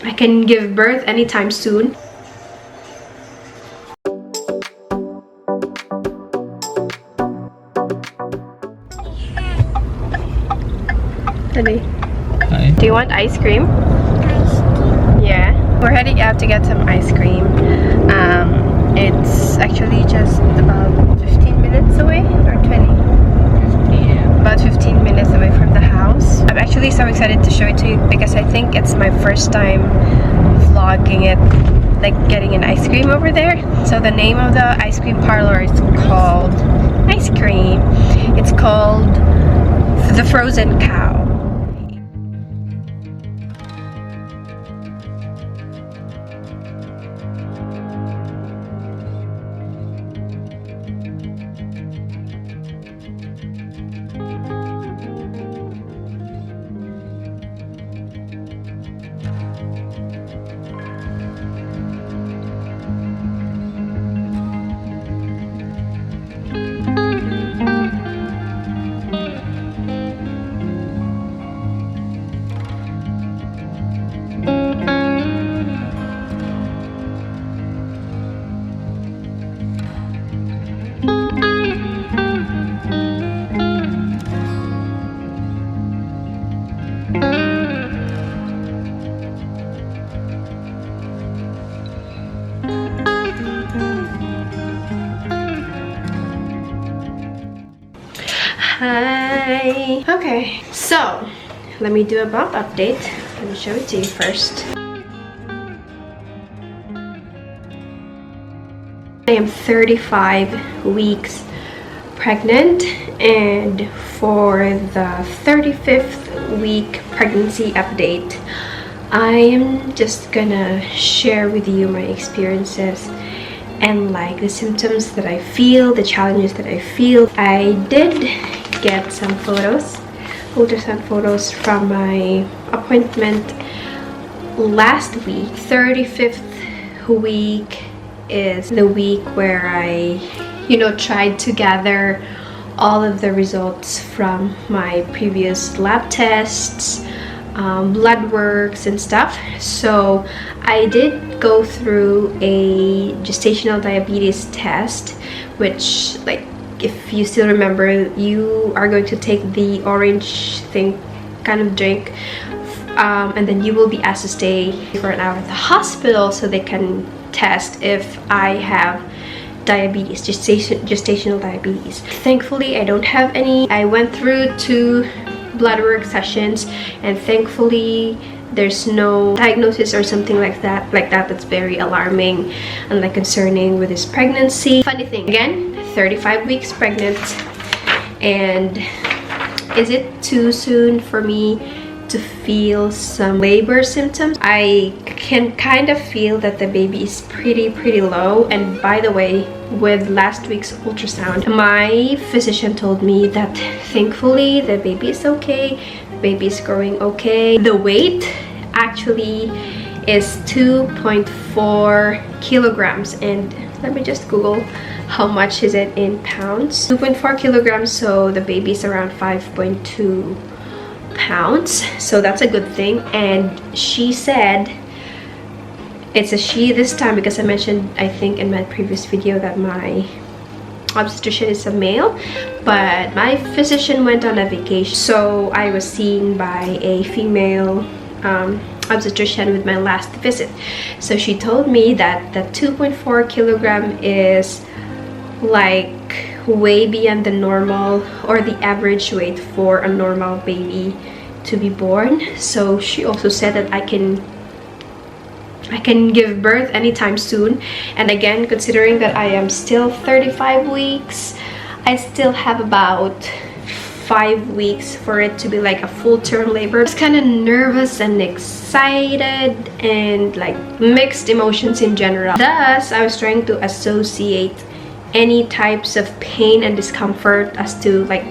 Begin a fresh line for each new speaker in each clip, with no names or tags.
I can give birth anytime soon. Honey,
Hi.
do you want ice cream?
Ice cream.
Yeah, we're heading out to get some ice cream. It's actually just about 15 minutes away, or 20? About 15 minutes away from the house. I'm actually so excited to show it to you because I think it's my first time vlogging it, like getting an ice cream over there. So the name of the ice cream parlor is called Ice Cream. It's called The Frozen Cow. Hi. Okay, so let me do a bump update. Let me show it to you first. I am 35 weeks pregnant, and for the 35th week pregnancy update, I am just gonna share with you my experiences and like the symptoms that I feel, the challenges that I feel. I did get some photos, ultrasound photos from my appointment last week. 35th week is the week where I, tried to gather all of the results from my previous lab tests, blood works and stuff. So I did go through a gestational diabetes test, which, like, if you still remember, you are going to take the orange thing kind of drink, and then you will be asked to stay for an hour at the hospital so they can test if I have diabetes, gestational diabetes. Thankfully, I don't have any. I went through 2 blood work sessions, and thankfully there's no diagnosis or something like that that's very alarming and like concerning with this pregnancy. Funny thing, again, 35 weeks pregnant, and is it too soon for me to feel some labor symptoms? I can kind of feel that the baby is pretty low. And by the way, with last week's ultrasound, my physician told me that thankfully the baby is okay, the baby is growing okay. The weight actually is 2.4 kilograms, and let me just Google how much is it in pounds. 2.4 kilograms, so the baby's around 5.2 pounds, so that's a good thing. And she said, it's a she this time because I mentioned, I think in my previous video, that my obstetrician is a male, but my physician went on a vacation, so I was seen by a female obstetrician with my last visit. So she told me that the 2.4 kilogram is like way beyond the normal or the average weight for a normal baby to be born. So she also said that I can give birth anytime soon. And again, considering that I am still 35 weeks, I still have about 5 weeks for it to be like a full-term labor. I was kind of nervous and excited and like mixed emotions in general. Thus, I was trying to associate any types of pain and discomfort as to like,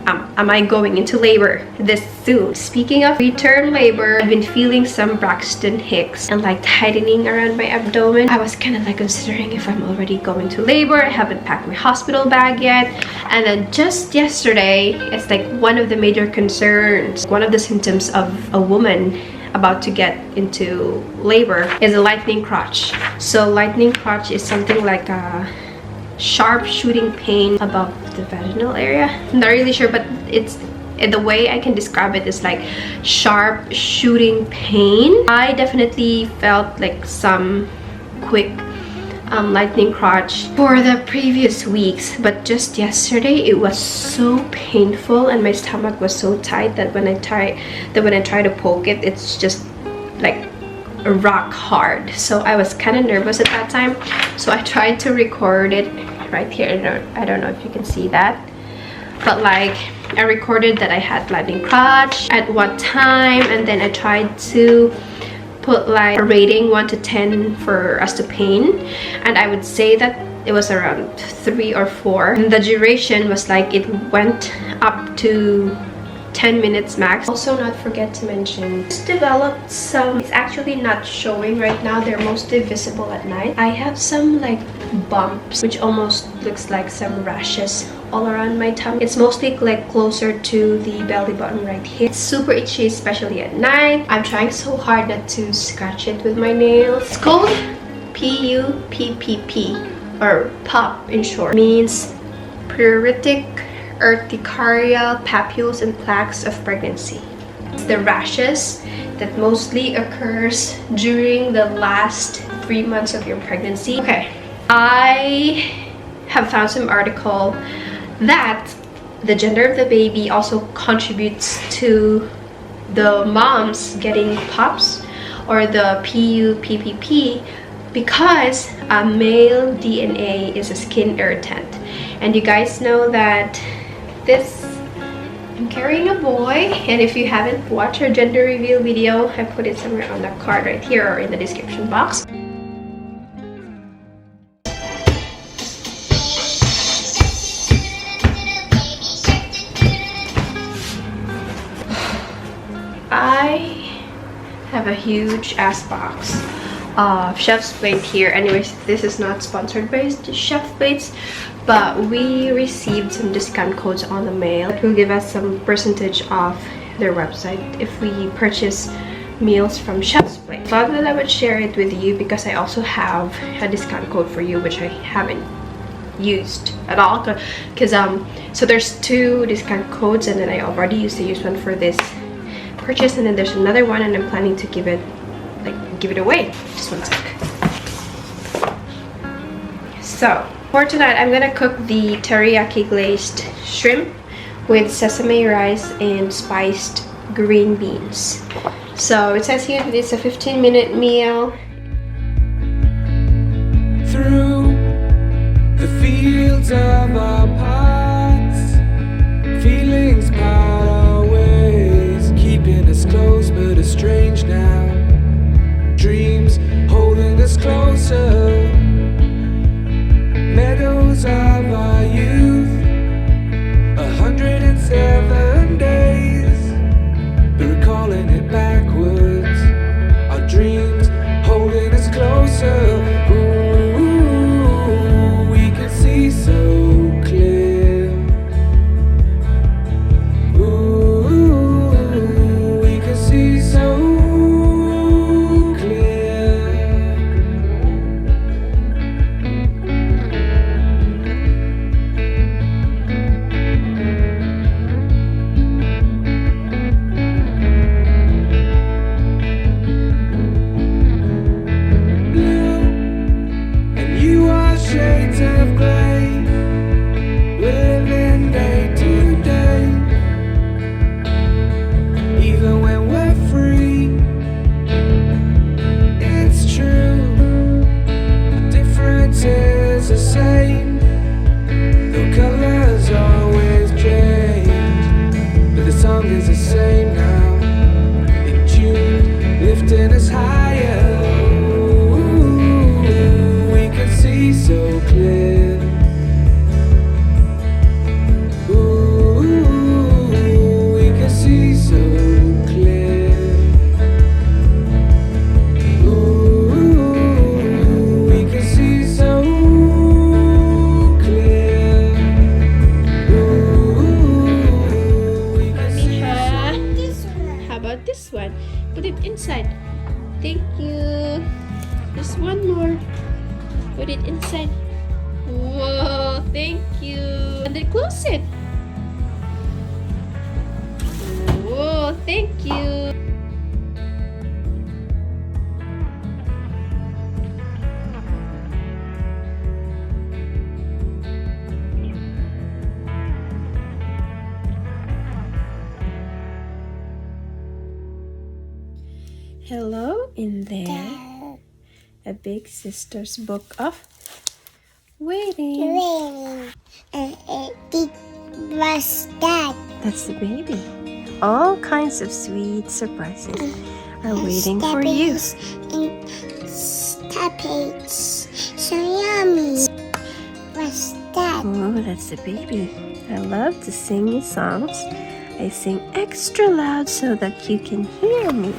am I going into labor this soon? Speaking of preterm labor, I've been feeling some Braxton Hicks and like tightening around my abdomen. I was kind of like considering if I'm already going to labor. I haven't packed my hospital bag yet. And then just yesterday, it's like one of the major concerns, one of the symptoms of a woman about to get into labor is a lightning crotch. So lightning crotch is something like a sharp shooting pain above the vaginal area. I'm not really sure, but it's the way I can describe it is like sharp shooting pain. I definitely felt like some quick lightning crotch for the previous weeks, but just yesterday it was so painful and my stomach was so tight that when I try to poke it, it's just like rock hard. So I was kind of nervous at that time, so I tried to record it right here. I don't know if you can see that, but like I recorded that I had lightning crotch, at what time, and then I tried to put like a rating 1 to 10 for as to pain, and I would say that it was around 3 or 4, and the duration was like it went up to 10 minutes max. Also, not forget to mention, it's developed some, it's actually not showing right now, they're mostly visible at night. I have some like bumps which almost looks like some rashes all around my tummy. It's mostly like closer to the belly button right here. It's super itchy, especially at night. I'm trying so hard not to scratch it with my nails. It's called PUPPP, or PUPP in short. It means pruritic urticarial papules and plaques of pregnancy. It's the rashes that mostly occurs during the last 3 months of your pregnancy. Okay, I have found some article that the gender of the baby also contributes to the moms getting PUPPs or the PUPPP, because a male DNA is a skin irritant. And you guys know that I'm carrying a boy, and if you haven't watched our gender reveal video, I put it somewhere on the card right here or in the description box. I have a huge ass box of Chef's Plate here. Anyways, this is not sponsored by Chef's Plates, but we received some discount codes on the mail that will give us some percentage off their website if we purchase meals from Chef's Plate. I thought that I would share it with you because I also have a discount code for you, which I haven't used at all, because so there's 2 discount codes, and then I already used the used one for this purchase, and then there's another one, and I'm planning to give it away. Just 1 sec. So for tonight, I'm gonna cook the teriyaki glazed shrimp with sesame rice and spiced green beans. So it says here that it's a 15-minute meal.
Through the fields of our paths, feelings part our ways, keeping us close but estranged now. Dreams holding us closer, meadows of our youth, 107 days, but recalling it backwards. Our dreams holding us closer. Ooh, we can see so clear. Ooh, we can see so clear.
inside. Thank you. Just one more. Put it inside. Whoa, thank you. And then close it. Whoa, thank you. Hello in there. A big sister's book of waiting.
What's that?
That's the baby. All kinds of sweet surprises are waiting for you.
Stuppies. So yummy. What's that?
Oh, that's the baby. I love to sing you songs. I sing extra loud so that you can hear me.